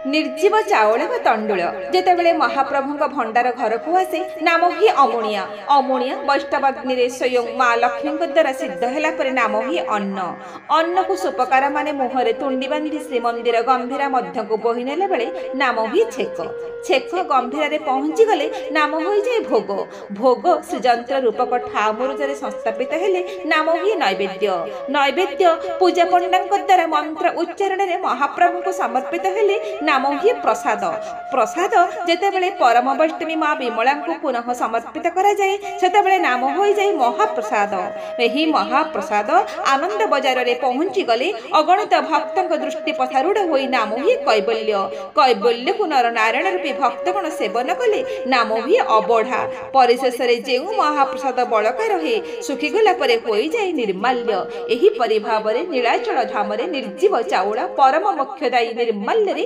निर्जीव चाउल व तंडुल जेतेबेले महाप्रभुଙ୍କ भंडार घर को आसे नाम ही अमुणिया। अमुणिया वैष्णवाग्नि स्वयं माँ लक्ष्मी द्वारा सिद्ध है पर नाम ही अन्न। अन्न को सुपकार माने मुहरे तुंडी बांधि श्रीमंदिर गंभीरा मध्य को बोही नेले बेले नाम ही छेक। छेक गंभीर पहुंची गले नाम हो जाए भोग। भोग श्रीजंत्र रूपक ठामुरुजरे संस्थापित हेले नाम ही नैवेद्य। नैवेद्य पूजा पंडा द्वारा मंत्र उच्चारण में महाप्रभु को समर्पित हेले नाम ही प्रसाद। प्रसाद जेतेबेले परम वैष्णवी माँ विमला को पुनः समर्पित करा जाए सेतेबेले नाम हो जाए महाप्रसाद। यही महाप्रसाद आनंद बजार रे पहुंची गले अगणित भक्तों दृष्टि पथारूढ़ हो नाम ही कैबल्य। कैबल्य को नर नारायण रूपी भक्तगण सेवन कले नाम ही अबढ़ा। परिशेष जे महाप्रसाद बड़का रहे सुखीगला हो जाए निर्माल्य। एही परि भाव नीलाचल धाम निर्जीव चाउल परम मोक्षदायी निर्माल्य